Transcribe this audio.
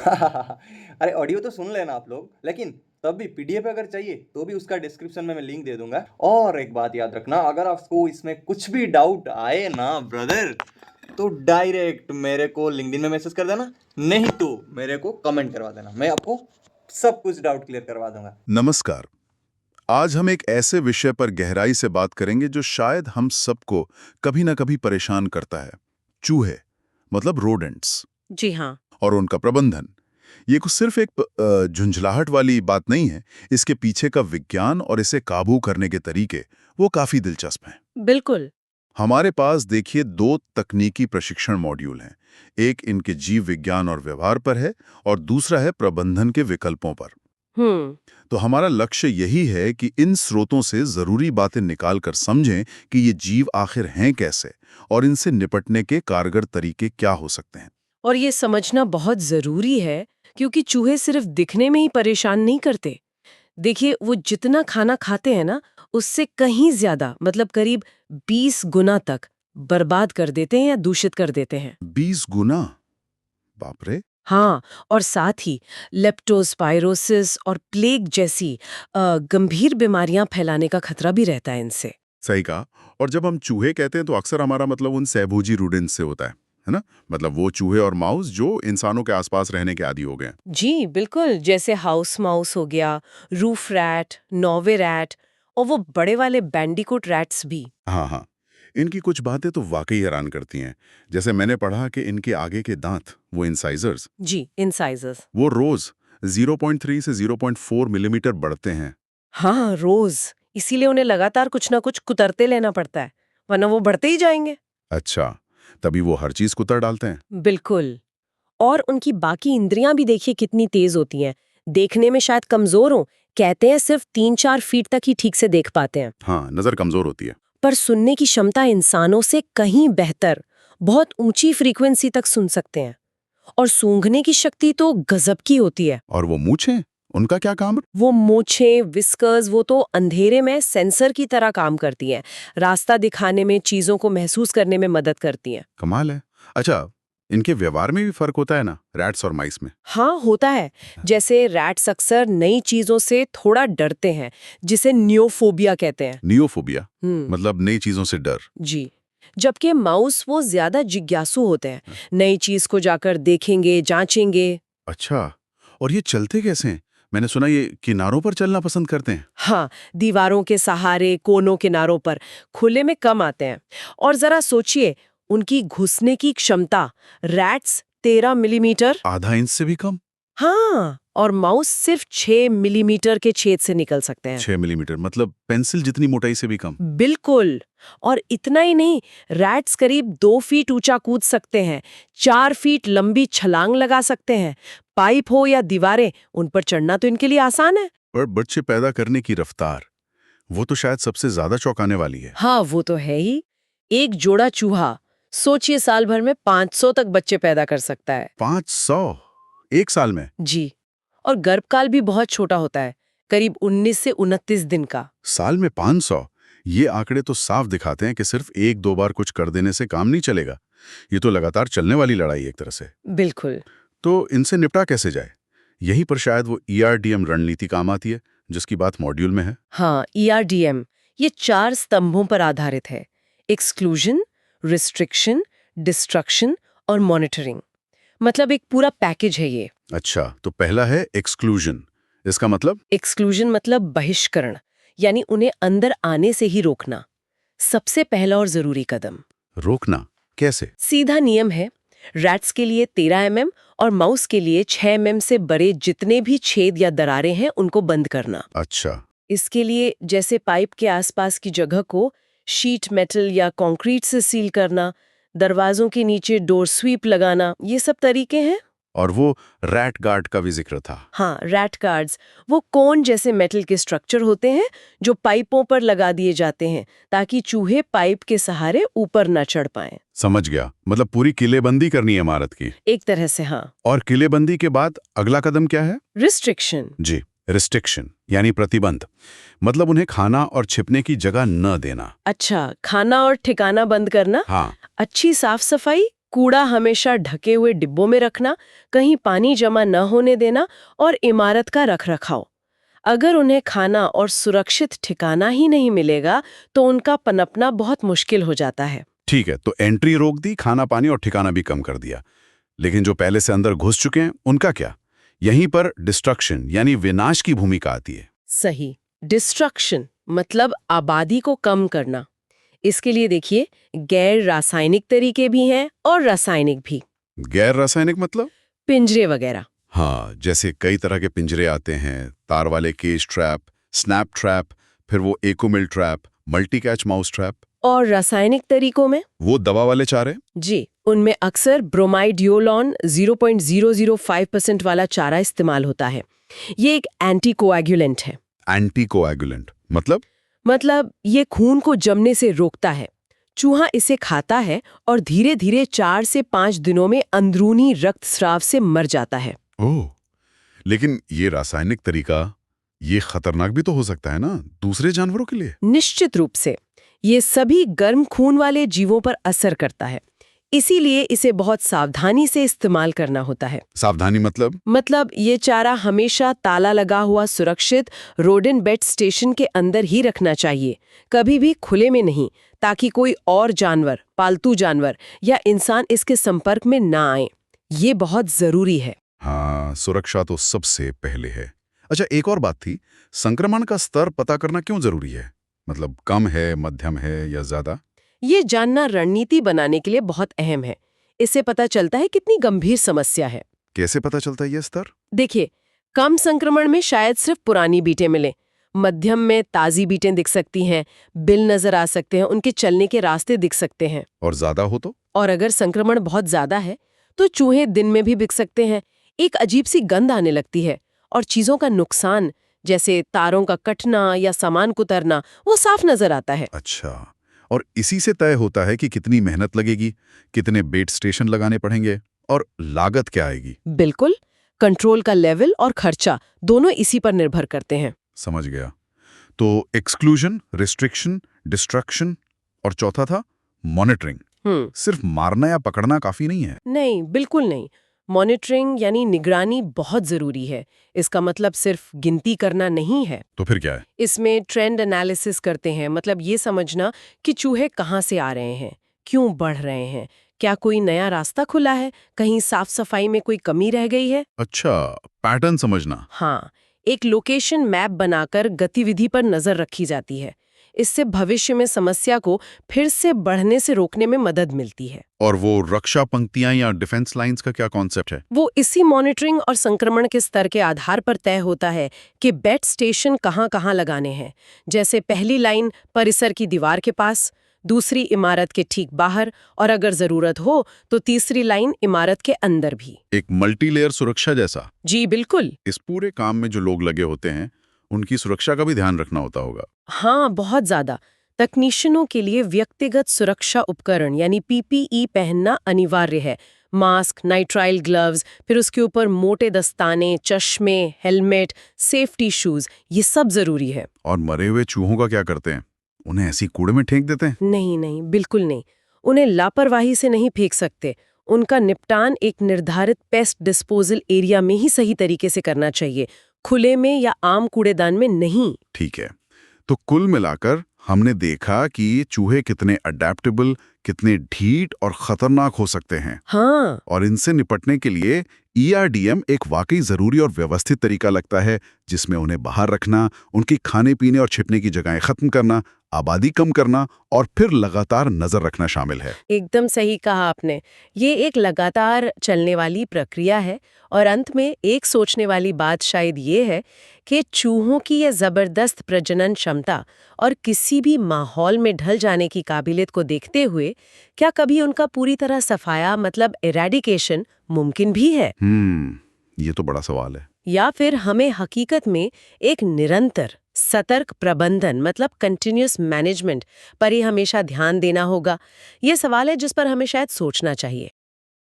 अरे ऑडियो तो सुन लेना आप लोग, लेकिन तब भी पीडीएफ अगर चाहिए तो भी उसका डिस्क्रिप्शन में मैं लिंक दे दूंगा। और एक बात याद रखना, अगर आपको इसमें कुछ भी डाउट आए ना ब्रदर, तो डायरेक्ट मेरे को लिंक्डइन में मैसेज कर देना, नहीं तो मेरे को कमेंट करवा देना, मैं आपको सब कुछ डाउट क्लियर करवा दूंगा। नमस्कार। आज हम एक ऐसे विषय पर गहराई से बात करेंगे जो शायद हम सबको कभी ना कभी परेशान करता है। चूहे, मतलब रोडेंट्स, जी हाँ। और उनका प्रबंधन। ये कुछ सिर्फ एक झुंझलाहट वाली बात नहीं है। इसके पीछे का विज्ञान और इसे काबू करने के तरीके वो काफी दिलचस्प हैं। बिल्कुल। हमारे पास देखिए 2 तकनीकी प्रशिक्षण मॉड्यूल हैं। एक इनके जीव विज्ञान और व्यवहार पर है और दूसरा है प्रबंधन के विकल्पों पर। तो हमारा लक्ष्य यही है कि इन स्रोतों से जरूरी बातें निकाल कर समझें कि ये जीव आखिर हैं कैसे और इनसे निपटने के कारगर तरीके क्या हो सकते हैं। और ये समझना बहुत जरूरी है, क्योंकि चूहे सिर्फ दिखने में ही परेशान नहीं करते। देखिए, वो जितना खाना खाते हैं ना, उससे कहीं ज्यादा, मतलब करीब 20 गुना तक बर्बाद कर देते हैं या दूषित कर देते हैं। 20 गुना? बाप रे! हाँ, और साथ ही लेप्टोस्पाइरोसिस और प्लेग जैसी गंभीर बीमारियां फैलाने का खतरा भी रहता है इनसे। सही कहा। और जब हम चूहे कहते हैं तो अक्सर हमारा मतलब उन सहभोजी रूडेंट्स से होता है ना? मतलब वो चूहे और माउस जो इंसानों के आसपास रहने के आदी हो गए हैं। जी बिल्कुल, जैसे हाउस माउस हो गया, रूफ रैट, नॉर्वे रैट और वो बड़े वाले बैंडिकोट रैट्स भी। हाँ हाँ, इनकी कुछ बातें तो वाकई हैरान करती हैं। जैसे मैंने पढ़ा कि इनके आगे के दांत, वो इंसाइजर्स, जी, इंसाइजर्स। वो रोज 0.3 से 0.4 मिलीमीटर बढ़ते हैं। हाँ, रोज। इसीलिए उन्हें लगातार कुछ ना कुछ कुतरते लेना पड़ता है, वरना वो बढ़ते ही जाएंगे। अच्छा, तभी वो हर चीज कुतर डालते हैं। बिल्कुल। और उनकी बाकी इंद्रियां भी देखिए कितनी तेज होती हैं। देखने में शायद कमजोर हो, कहते हैं सिर्फ 3-4 फीट तक ही ठीक से देख पाते हैं। हाँ, नजर कमजोर होती है। पर सुनने की क्षमता इंसानों से कहीं बेहतर, बहुत ऊंची फ्रीक्वेंसी तक सुन सकते हैं। और सूंघने की शक्ति तो गजब की होती है। और वो मूंछें, उनका क्या काम? वो मूंछें, विस्कर्स, वो तो अंधेरे में सेंसर की तरह काम करती हैं। रास्ता दिखाने में, चीजों को महसूस करने में मदद करती हैं। कमाल है। अच्छा, इनके व्यवहार में भी फर्क होता है ना, रैट्स और माइस में? हाँ, होता है। जैसे रैट्स अक्सर नई चीजों से थोड़ा डरते हैं, जिसे नियोफोबिया कहते हैं। नियोफोबिया मतलब नई चीजों से डर। जी। जबकि माउस वो ज्यादा जिज्ञासु होते हैं, नई चीज को जाकर देखेंगे, जांचेंगे। अच्छा, और ये चलते कैसे हैं? मैंने सुना ये किनारों पर चलना पसंद करते हैं। हाँ, दीवारों के सहारे, कोनों किनारों पर, खुले में कम आते हैं। और जरा सोचिए, उनकी घुसने की क्षमता, रैट्स 13 मिलीमीटर। आधा इंच से भी कम? हाँ, और माउस सिर्फ 6 मिलीमीटर के छेद से निकल सकते हैं। 6 मिलीमीटर मतलब पेंसिल जितनी मोटाई से भी कम। बिल्कुल। और इतना ही नहीं, रैट्स करीब 2 फीट ऊंचा कूद सकते हैं, 4 फीट लंबी छलांग लगा सकते हैं। पाइप हो या दीवारें, उन पर चढ़ना तो इनके लिए आसान है। पर बच्चे पैदा करने की रफ्तार, वो तो शायद सबसे ज्यादा चौंकाने वाली है। हाँ, वो तो है ही। एक जोड़ा चूहा, सोचिए, साल भर में 500 तक बच्चे पैदा कर सकता है। 500 एक साल में? जी। और गर्भकाल भी बहुत छोटा होता है, करीब 19 से 29 दिन का। साल में 500? ये आंकड़े तो साफ दिखाते हैं कि सिर्फ 1-2 बार कुछ कर देने से काम नहीं चलेगा। ये तो लगातार चलने वाली लड़ाई एक तरह से। बिल्कुल। तो इनसे निपटा कैसे जाए? यहीं पर शायद वो ERDM रणनीति काम आती है, जिसकी बात मॉड्यूल में है। हाँ, ERDM ये 4 स्तंभों पर आधारित है: एक्सक्लूजन, रिस्ट्रिक्शन, डिस्ट्रक्शन और मॉनिटरिंग। मतलब एक पूरा पैकेज है ये। अच्छा, तो पहला है एक्सक्लूजन। इसका मतलब? एक्सक्लूजन मतलब बहिष्करण, यानी उन्हें अंदर आने से ही रोकना। सबसे पहला और जरूरी कदम। रोकना कैसे? सीधा नियम है, रैट्स के लिए 13 mm और माउस के लिए 6 mm से बड़े जितने भी छेद या दरारें हैं, उनको बंद करना। अच्छा। इसके लिए जैसे पाइप के आसपास की जगह को शीट मेटल या कंक्रीट से सील करना, दरवाजों के नीचे डोर स्वीप लगाना, ये सब तरीके हैं। और वो रैट गार्ड का भी जिक्र था। हाँ, रैट गार्ड्स वो कोन जैसे मेटल के स्ट्रक्चर होते हैं जो पाइपों पर लगा दिए जाते हैं, ताकि चूहे पाइप के सहारे ऊपर न चढ़ पाएं। समझ गया, मतलब पूरी किलेबंदी करनी है इमारत की। एक तरह से हाँ। और किलेबंदी के बाद अगला कदम क्या है? रिस्ट्रिक्शन। जी, रिस्ट्रिक्शन यानी प्रतिबंध। मतलब उन्हें खाना और छिपने की जगह न देना। अच्छा, खाना और ठिकाना बंद करना। हाँ। अच्छी साफ सफाई, कूड़ा हमेशा ढके हुए डिब्बों में रखना, कहीं पानी जमा न होने देना और इमारत का रखरखाव। अगर उन्हें खाना और सुरक्षित ठिकाना ही नहीं मिलेगा तो उनका पनपना बहुत मुश्किल हो जाता है। ठीक है, तो एंट्री रोक दी, खाना पानी और ठिकाना भी कम कर दिया। लेकिन जो पहले से अंदर घुस चुके हैं उनका क्या? यहीं पर डिस्ट्रक्शन यानी विनाश की भूमिका आती है। सही, डिस्ट्रक्शन मतलब आबादी को कम करना। इसके लिए देखिए, गैर रासायनिक तरीके भी हैं और रासायनिक भी। गैर रासायनिक मतलब? पिंजरे वगैरह। हाँ, जैसे कई तरह के पिंजरे आते हैं, तार वाले केज ट्रैप, स्नैप ट्रैप, फिर वो एकोमिल trap, multi catch mouse trap. और रासायनिक तरीकों में? वो दवा वाले चारे? जी, उनमें अक्सर ब्रोमाइडियोलॉन 0.005% वाला चारा इस्तेमाल होता है। ये एक एंटीकोएगुलेंट है। एंटीकोएगुलेंट मतलब ये खून को जमने से रोकता है। चूहा इसे खाता है और धीरे धीरे 4 से 5 दिनों में अंदरूनी रक्तस्राव से मर जाता है। ओह, लेकिन ये रासायनिक तरीका, ये खतरनाक भी तो हो सकता है ना दूसरे जानवरों के लिए? निश्चित रूप से। ये सभी गर्म खून वाले जीवों पर असर करता है। इसीलिए इसे बहुत सावधानी से इस्तेमाल करना होता है। सावधानी मतलब ये चारा हमेशा ताला लगा हुआ सुरक्षित रोडेंट बेड स्टेशन के अंदर ही रखना चाहिए, कभी भी खुले में नहीं, ताकि कोई और जानवर, पालतू जानवर या इंसान इसके संपर्क में ना आए। ये बहुत जरूरी है। हाँ, सुरक्षा तो सबसे पहले है। अच्छा, एक और बात थी, संक्रमण का स्तर पता करना क्यों जरूरी है? मतलब कम है, मध्यम है या ज्यादा? ये जानना रणनीति बनाने के लिए बहुत अहम है। इससे पता चलता है कितनी गंभीर समस्या है। कैसे पता चलता है ये स्तर? देखिए, कम संक्रमण में शायद सिर्फ पुरानी बीटें मिलें, मध्यम में ताजी बीटें दिख सकती हैं, बिल नजर आ सकते हैं, उनके चलने के रास्ते दिख सकते हैं। और ज्यादा हो तो? और अगर संक्रमण बहुत ज्यादा है तो चूहे दिन में भी बिक सकते हैं, एक अजीब सी गंध आने लगती है और चीजों का नुकसान जैसे तारों का कटना या सामान कुतरना वो साफ नजर आता है। अच्छा, और इसी से तय होता है कि कितनी मेहनत लगेगी, कितने बेड स्टेशन लगाने पड़ेंगे और लागत क्या आएगी? बिल्कुल, कंट्रोल का लेवल और खर्चा दोनों इसी पर निर्भर करते हैं। समझ गया। तो एक्सक्लूजन, रिस्ट्रिक्शन, डिस्ट्रक्शन और चौथा था मॉनिटरिंग। सिर्फ मारना या पकड़ना काफी नहीं है? नहीं, बिल्कुल नहीं। मॉनिटरिंग यानी निगरानी बहुत जरूरी है। इसका मतलब सिर्फ गिनती करना नहीं है। तो फिर क्या है? इसमें ट्रेंड एनालिसिस करते हैं, मतलब ये समझना कि चूहे कहाँ से आ रहे हैं, क्यों बढ़ रहे हैं, क्या कोई नया रास्ता खुला है, कहीं साफ सफाई में कोई कमी रह गई है। अच्छा, पैटर्न समझना। हाँ, एक लोकेशन मैप बनाकर गतिविधि पर नजर रखी जाती है। इससे भविष्य में समस्या को फिर से बढ़ने से रोकने में मदद मिलती है। और वो रक्षा पंक्तियां या डिफेंस लाइंस का क्या कॉन्सेप्ट है? वो इसी मॉनिटरिंग और संक्रमण के स्तर के आधार पर तय होता है कि बेड स्टेशन कहाँ-कहाँ लगाने हैं। जैसे पहली लाइन परिसर की दीवार के पास, दूसरी इमारत के ठीक बाहर और अगर जरूरत हो तो तीसरी लाइन इमारत के अंदर भी। एक मल्टीलेयर सुरक्षा जैसा? जी बिल्कुल। इस पूरे काम में जो लोग लगे होते हैं उनकी सुरक्षा का भी ध्यान रखना होता होगा। हाँ, बहुत ज्यादा। तकनीशियनों के लिए व्यक्तिगत सुरक्षा उपकरण यानी पीपीई पहनना अनिवार्य है। मास्क, नाइट्राइल ग्लव्स, फिर उसके ऊपर मोटे दस्ताने, चश्मे, हेलमेट, सेफ्टी शूज, ये सब जरूरी है। और मरे हुए चूहों का क्या करते हैं? उन्हें ऐसी कूड़े में फेंक देते हैं? नहीं नहीं, बिल्कुल नहीं। उन्हें लापरवाही से नहीं फेंक सकते। उनका निपटान एक निर्धारित पेस्ट डिस्पोजल एरिया में ही सही तरीके से करना चाहिए, खुले में या आम कूड़ेदान में नहीं। ठीक है, तो कुल मिलाकर हमने देखा कि ये चूहे कितने अडेप्टेबल, कितने ढीठ और खतरनाक हो सकते हैं। हाँ, और इनसे निपटने के लिए ERDM एक वाकई जरूरी और व्यवस्थित तरीका लगता है, जिसमें उन्हें बाहर रखना, उनकी खाने पीने और छिपने की जगहें खत्म करना, आबादी कम करना और फिर लगातार नजर रखना शामिल है। एकदम सही कहा आपने। ये एक लगातार चलने वाली प्रक्रिया है और अंत में एक सोचने वाली बात शायद ये है कि चूहों की यह जबरदस्त प्रजनन क्षमता और किसी भी माहौल में ढल जाने की काबिलियत को देखते हुए क्या कभी उनका पूरी तरह सफाया मतलब इरेडिकेशन मुमकिन भी है? ये तो बड़ा सवाल है। या फिर हमें हकीकत में एक निरंतर सतर्क प्रबंधन मतलब कंटिन्यूअस मैनेजमेंट पर ही हमेशा ध्यान देना होगा? ये सवाल है जिस पर हमें शायद सोचना चाहिए।